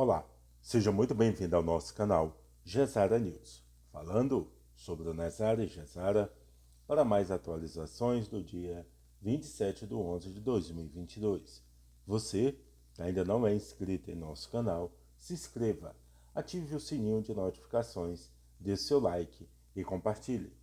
Olá, seja muito bem-vindo ao nosso canal Gesara News, falando sobre o Nezara e Gesara para mais atualizações do dia 27/11/2022. Você que ainda não é inscrito em nosso canal, se inscreva, ative o sininho de notificações, dê seu like e compartilhe.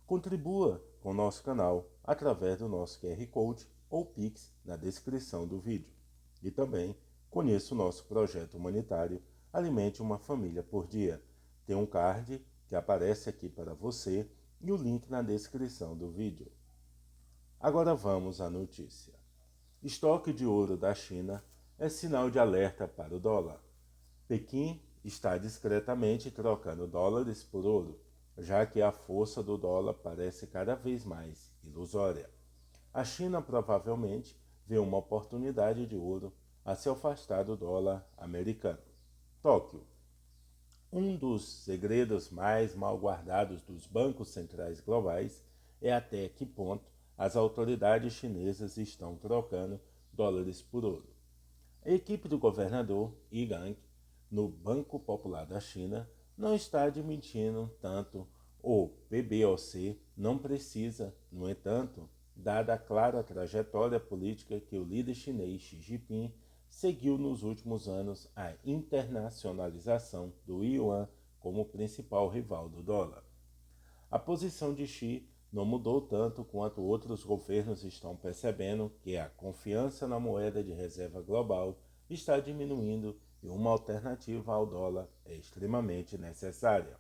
Contribua com o nosso canal através do nosso QR Code ou Pix na descrição do vídeo. E também conheça o nosso projeto humanitário Alimente uma Família por Dia. Tem um card que aparece aqui para você e o link na descrição do vídeo. Agora vamos à notícia. Estoque de ouro da China é sinal de alerta para o dólar. Pequim está discretamente trocando dólares por ouro, já que a força do dólar parece cada vez mais ilusória. A China provavelmente vê uma oportunidade de ouro a se afastar do dólar americano. Tóquio. Um dos segredos mais mal guardados dos bancos centrais globais é até que ponto as autoridades chinesas estão trocando dólares por ouro. A equipe do governador Yi Gang, no Banco Popular da China, não está admitindo tanto. O PBOC não precisa, no entanto, dada a clara trajetória política que o líder chinês Xi Jinping seguiu nos últimos anos, a internacionalização do yuan como principal rival do dólar. A posição de Xi não mudou tanto quanto outros governos estão percebendo que a confiança na moeda de reserva global está diminuindo e uma alternativa ao dólar é extremamente necessária.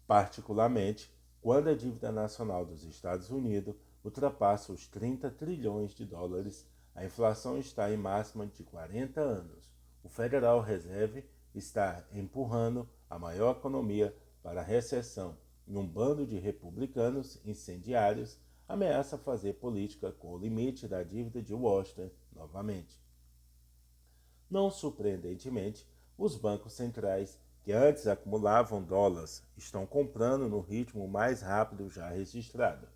Particularmente quando a dívida nacional dos Estados Unidos ultrapassa os 30 trilhões de dólares, a inflação está em máxima de 40 anos. O Federal Reserve está empurrando a maior economia para a recessão e um bando de republicanos incendiários ameaça fazer política com o limite da dívida de Washington novamente. Não surpreendentemente, os bancos centrais, que antes acumulavam dólares, estão comprando no ritmo mais rápido já registrado.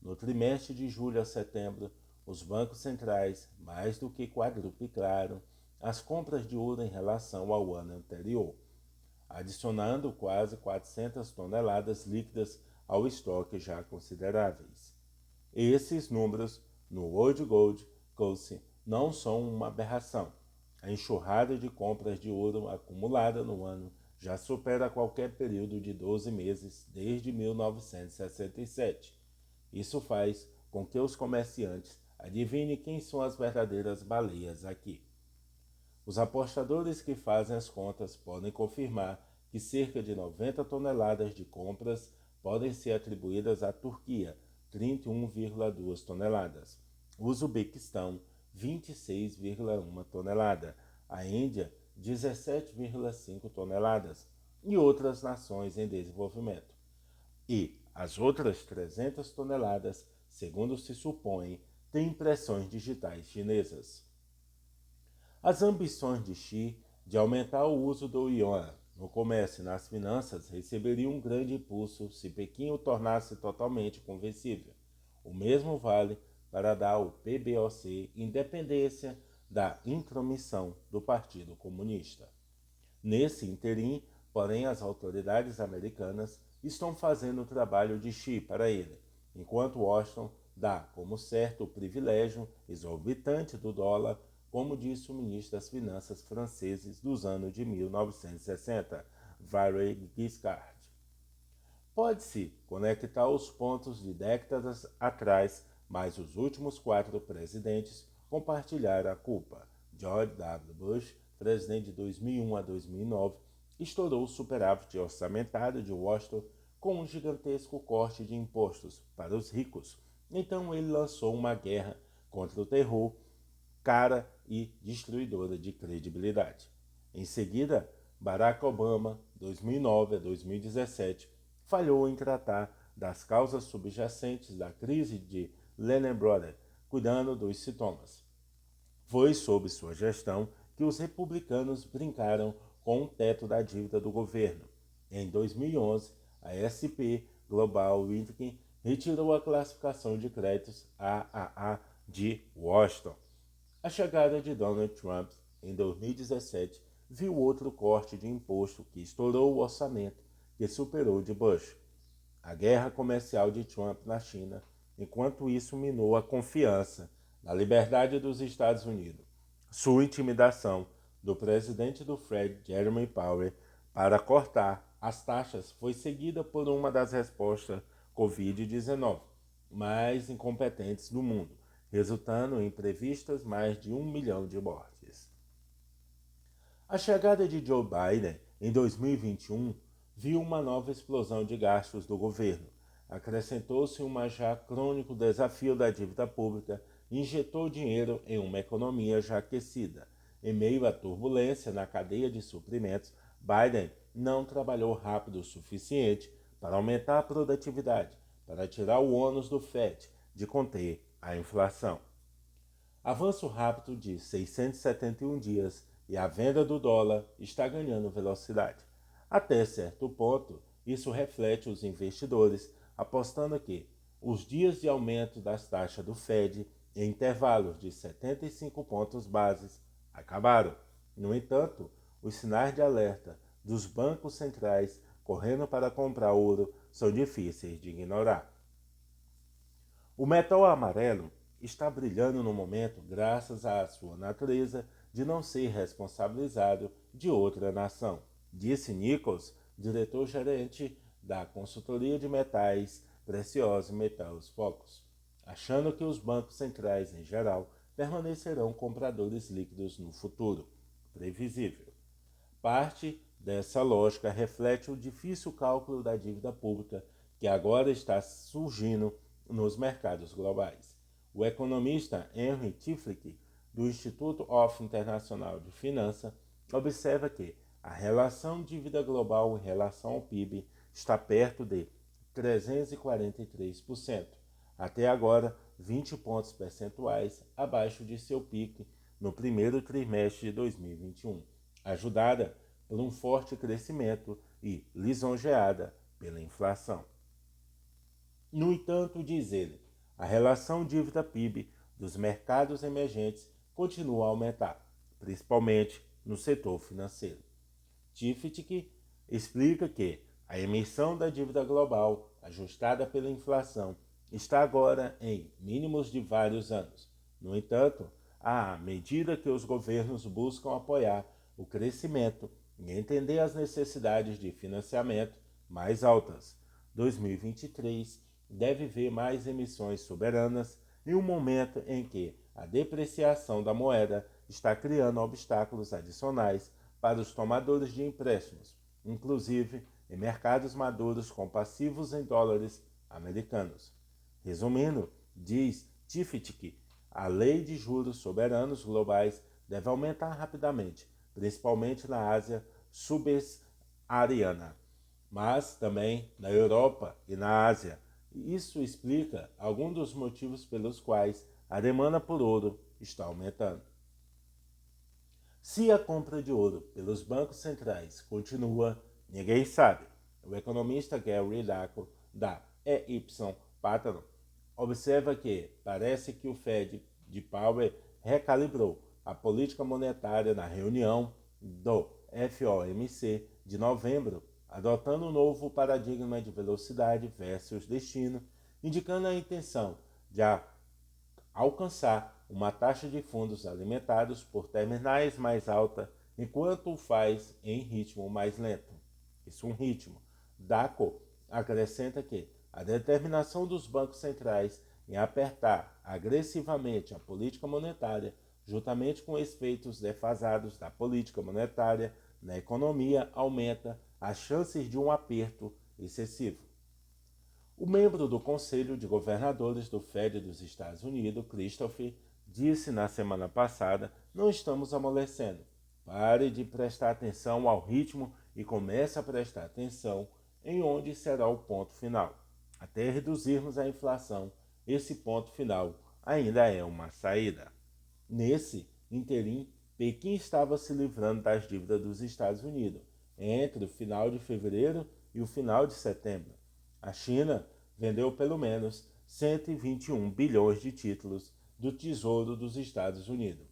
No trimestre de julho a setembro, os bancos centrais mais do que quadruplicaram as compras de ouro em relação ao ano anterior, adicionando quase 400 toneladas líquidas ao estoque já consideráveis. Esses números no World Gold Council não são uma aberração. A enxurrada de compras de ouro acumulada no ano já supera qualquer período de 12 meses desde 1967. Isso faz com que os comerciantes adivinhem quem são as verdadeiras baleias aqui. Os apostadores que fazem as contas podem confirmar que cerca de 90 toneladas de compras podem ser atribuídas à Turquia, 31,2 toneladas, o Uzbequistão, 26,1 tonelada, a Índia, 17,5 toneladas e outras nações em desenvolvimento. E as outras 300 toneladas, segundo se supõe, têm impressões digitais chinesas. As ambições de Xi de aumentar o uso do yuan no comércio e nas finanças receberiam um grande impulso se Pequim o tornasse totalmente convencível. O mesmo vale para dar ao PBOC independência da intromissão do Partido Comunista. Nesse interim, porém, as autoridades americanas estão fazendo o trabalho de Xi para ele, enquanto Washington dá como certo o privilégio exorbitante do dólar, como disse o ministro das Finanças franceses dos anos de 1960, Valéry Giscard. Pode-se conectar os pontos de décadas atrás, mas os últimos 4 presidentes compartilharam a culpa. George W. Bush, presidente de 2001 a 2009, estourou o superávit orçamentário de Washington com um gigantesco corte de impostos para os ricos. Então ele lançou uma guerra contra o terror, cara e destruidora de credibilidade. Em seguida, Barack Obama, 2009 a 2017, falhou em tratar das causas subjacentes da crise de Lehman Brothers, cuidando dos sintomas. Foi sob sua gestão que os republicanos brincaram com o teto da dívida do governo. Em 2011, a S&P Global Ratings retirou a classificação de créditos AAA de Washington. A chegada de Donald Trump em 2017 viu outro corte de imposto que estourou o orçamento que superou o de Bush. A guerra comercial de Trump na China, enquanto isso minou a confiança na liberdade dos Estados Unidos. Sua intimidação do presidente do Fed, Jeremy Powell, para cortar as taxas foi seguida por uma das respostas Covid-19 mais incompetentes do mundo, resultando em previstas mais de 1 milhão de mortes. A chegada de Joe Biden em 2021 viu uma nova explosão de gastos do governo. Acrescentou-se um já crônico desafio da dívida pública e injetou dinheiro em uma economia já aquecida. Em meio à turbulência na cadeia de suprimentos, Biden não trabalhou rápido o suficiente para aumentar a produtividade, para tirar o ônus do FED de conter a inflação. Avanço rápido de 671 dias e a venda do dólar está ganhando velocidade. Até certo ponto, isso reflete os investidores apostando que os dias de aumento das taxas do Fed em intervalos de 75 pontos bases acabaram. No entanto, os sinais de alerta dos bancos centrais correndo para comprar ouro são difíceis de ignorar. O metal amarelo está brilhando no momento graças à sua natureza de não ser responsabilizado de outra nação, disse Nichols, diretor-gerente da consultoria de metais preciosos Metals Focus, achando que os bancos centrais em geral permanecerão compradores líquidos no futuro, previsível. Parte dessa lógica reflete o difícil cálculo da dívida pública que agora está surgindo nos mercados globais. O economista Henry Tiflik, do Instituto of Internacional de Finanças, observa que a relação dívida global em relação ao PIB está perto de 343%, até agora 20 pontos percentuais abaixo de seu pico no primeiro trimestre de 2021, ajudada por um forte crescimento e lisonjeada pela inflação. No entanto, diz ele, a relação dívida-PIB dos mercados emergentes continua a aumentar, principalmente no setor financeiro. Tiftik explica que a emissão da dívida global, ajustada pela inflação, está agora em mínimos de vários anos. No entanto, à medida que os governos buscam apoiar o crescimento e entender as necessidades de financiamento mais altas, 2023 deve ver mais emissões soberanas em um momento em que a depreciação da moeda está criando obstáculos adicionais para os tomadores de empréstimos, inclusive em mercados maduros com passivos em dólares americanos. Resumindo, diz Tiftik, a lei de juros soberanos globais deve aumentar rapidamente, principalmente na Ásia subsaariana, mas também na Europa e na Ásia. Isso explica alguns dos motivos pelos quais a demanda por ouro está aumentando. Se a compra de ouro pelos bancos centrais continua, ninguém sabe. O economista Gary Laco, da EY Patron, observa que parece que o Fed de Powell recalibrou a política monetária na reunião do FOMC de novembro, adotando um novo paradigma de velocidade versus destino, indicando a intenção de alcançar uma taxa de fundos alimentados por terminais mais alta, enquanto o faz em ritmo mais lento. Isso é um ritmo. Daco acrescenta que a determinação dos bancos centrais em apertar agressivamente a política monetária, juntamente com efeitos defasados da política monetária na economia, aumenta as chances de um aperto excessivo. O membro do Conselho de Governadores do Fed dos Estados Unidos, Christopher, disse na semana passada: não estamos amolecendo. Pare de prestar atenção ao ritmo e comece a prestar atenção em onde será o ponto final. Até reduzirmos a inflação, esse ponto final ainda é uma saída. Nesse interim, Pequim estava se livrando das dívidas dos Estados Unidos entre o final de fevereiro e o final de setembro. A China vendeu pelo menos 121 bilhões de títulos do Tesouro dos Estados Unidos.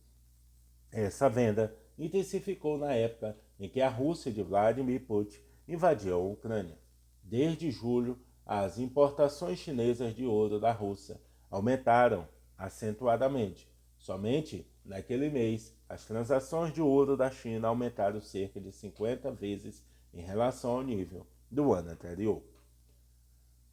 Essa venda intensificou na época em que a Rússia de Vladimir Putin invadiu a Ucrânia. Desde julho, as importações chinesas de ouro da Rússia aumentaram acentuadamente. Somente naquele mês, as transações de ouro da China aumentaram cerca de 50 vezes em relação ao nível do ano anterior.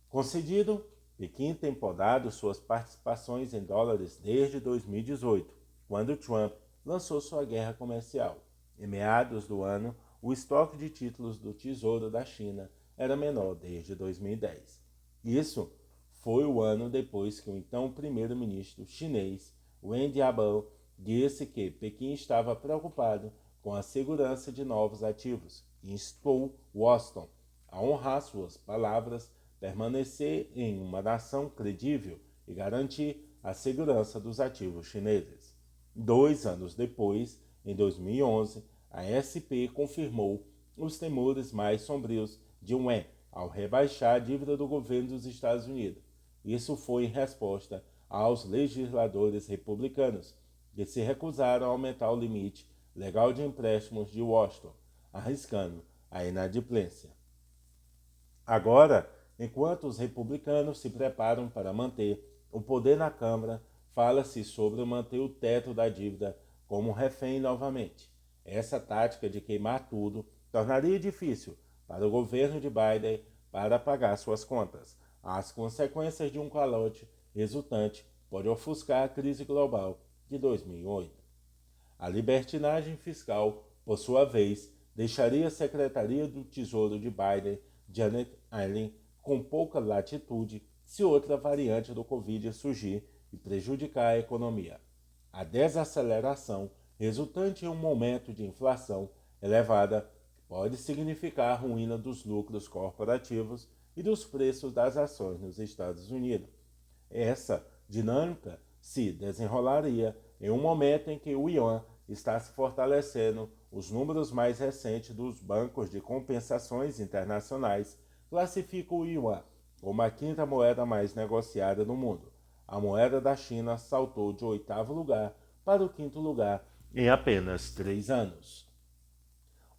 Concedido, Pequim tem podado suas participações em dólares desde 2018, quando Trump lançou sua guerra comercial. Em meados do ano, o estoque de títulos do Tesouro da China era menor desde 2010. Isso foi o ano depois que o então primeiro-ministro chinês, Wen Jiabao, disse que Pequim estava preocupado com a segurança de novos ativos e instou Washington a honrar suas palavras, permanecer em uma nação credível e garantir a segurança dos ativos chineses. 2 anos depois, em 2011, a SP confirmou os temores mais sombrios de Wen ao rebaixar a dívida do governo dos Estados Unidos. Isso foi em resposta aos legisladores republicanos, que se recusaram a aumentar o limite legal de empréstimos de Washington, arriscando a inadimplência. Agora, enquanto os republicanos se preparam para manter o poder na Câmara, fala-se sobre manter o teto da dívida como refém novamente. Essa tática de queimar tudo tornaria difícil para o governo de Biden para pagar suas contas. As consequências de um calote resultante podem ofuscar a crise global de 2008. A libertinagem fiscal, por sua vez, deixaria a Secretaria do Tesouro de Biden, Janet Yellen, com pouca latitude se outra variante do Covid surgir e prejudicar a economia. A desaceleração resultante em um momento de inflação elevada pode significar a ruína dos lucros corporativos e dos preços das ações nos Estados Unidos. Essa dinâmica se desenrolaria em um momento em que o yuan está se fortalecendo. Os números mais recentes dos bancos de compensações internacionais classificam o yuan como a quinta moeda mais negociada no mundo. A moeda da China saltou de 8º lugar para o 5º lugar em apenas 3 anos.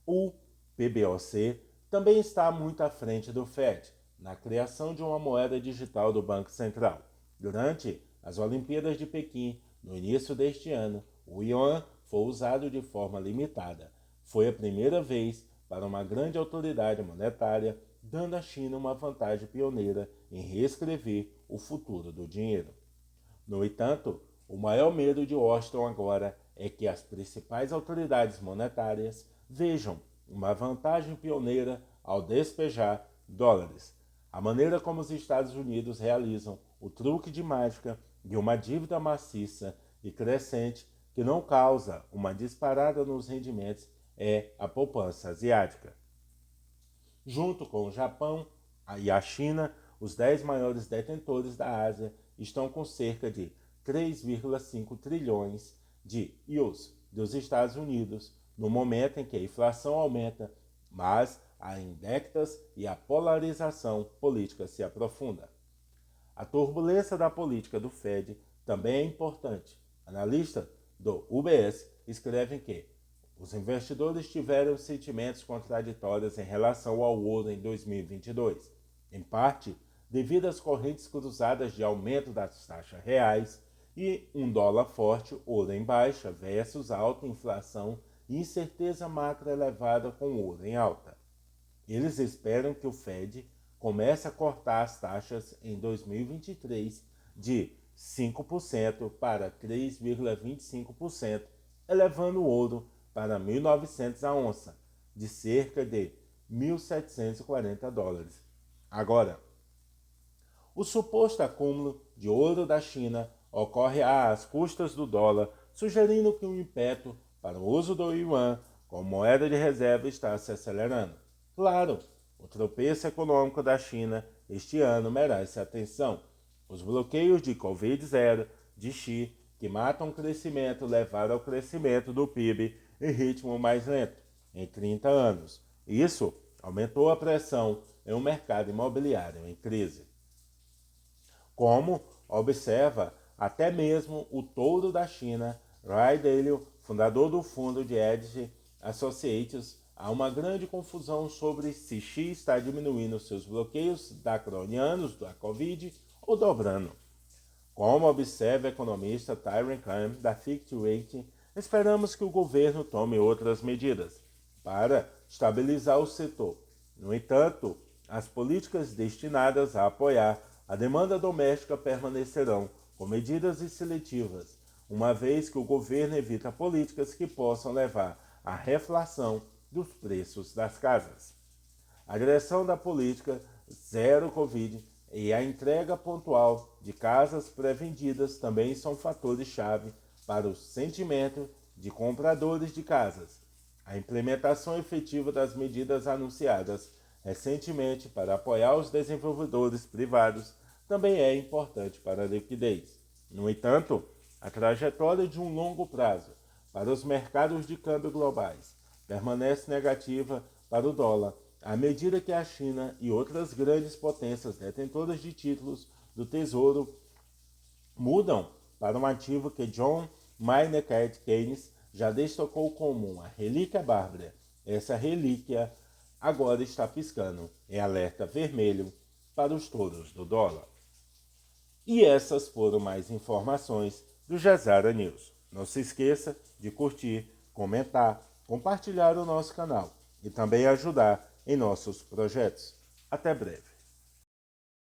O PBOC também está muito à frente do Fed na criação de uma moeda digital do Banco Central. Durante as Olimpíadas de Pequim, no início deste ano, o yuan foi usado de forma limitada. Foi a primeira vez para uma grande autoridade monetária, dando à China uma vantagem pioneira em reescrever o futuro do dinheiro. No entanto, o maior medo de Washington agora é que as principais autoridades monetárias vejam uma vantagem pioneira ao despejar dólares. A maneira como os Estados Unidos realizam o truque de mágica de uma dívida maciça e crescente que não causa uma disparada nos rendimentos é a poupança asiática. Junto com o Japão e a China, os 10 maiores detentores da Ásia estão com cerca de 3,5 trilhões de yuans dos Estados Unidos, no momento em que a inflação aumenta, mas há indécitas e a polarização política se aprofunda. A turbulência da política do Fed também é importante. Analistas do UBS escrevem que os investidores tiveram sentimentos contraditórios em relação ao ouro em 2022, em parte devido às correntes cruzadas de aumento das taxas reais e um dólar forte, ouro em baixa, versus alta inflação e incerteza macro elevada com ouro em alta. Eles esperam que o Fed comece a cortar as taxas em 2023 de 5% para 3,25%, elevando o ouro para 1.900 a onça, de cerca de 1.740 dólares. Agora, o suposto acúmulo de ouro da China ocorre às custas do dólar, sugerindo que o impeto para o uso do yuan como moeda de reserva está se acelerando. Claro, o tropeço econômico da China este ano merece atenção. Os bloqueios de Covid-0 de Xi, que matam o crescimento, levaram ao crescimento do PIB em ritmo mais lento, em 30 anos. Isso aumentou a pressão em um mercado imobiliário em crise. Como observa até mesmo o touro da China, Ray Dalio, fundador do fundo de Edge Associates, há uma grande confusão sobre se X está diminuindo seus bloqueios draconianos da Covid ou dobrando. Como observa o economista Tyron Kahn, da Fitch Ratings, esperamos que o governo tome outras medidas para estabilizar o setor. No entanto, as políticas destinadas a apoiar a demanda doméstica permanecerão com medidas seletivas, uma vez que o governo evita políticas que possam levar à reflação dos preços das casas. A direção da política Zero Covid e a entrega pontual de casas pré-vendidas também são fatores-chave para o sentimento de compradores de casas. A implementação efetiva das medidas anunciadas recentemente para apoiar os desenvolvedores privados também é importante para a liquidez. No entanto, a trajetória de um longo prazo para os mercados de câmbio globais permanece negativa para o dólar, à medida que a China e outras grandes potências detentoras de títulos do Tesouro mudam para um ativo que John Maynard Keynes já destacou como uma relíquia bárbara. Essa relíquia agora está piscando em alerta vermelho para os touros do dólar. E essas foram mais informações do Jazara News. Não se esqueça de curtir, comentar, compartilhar o nosso canal e também ajudar em nossos projetos. Até breve.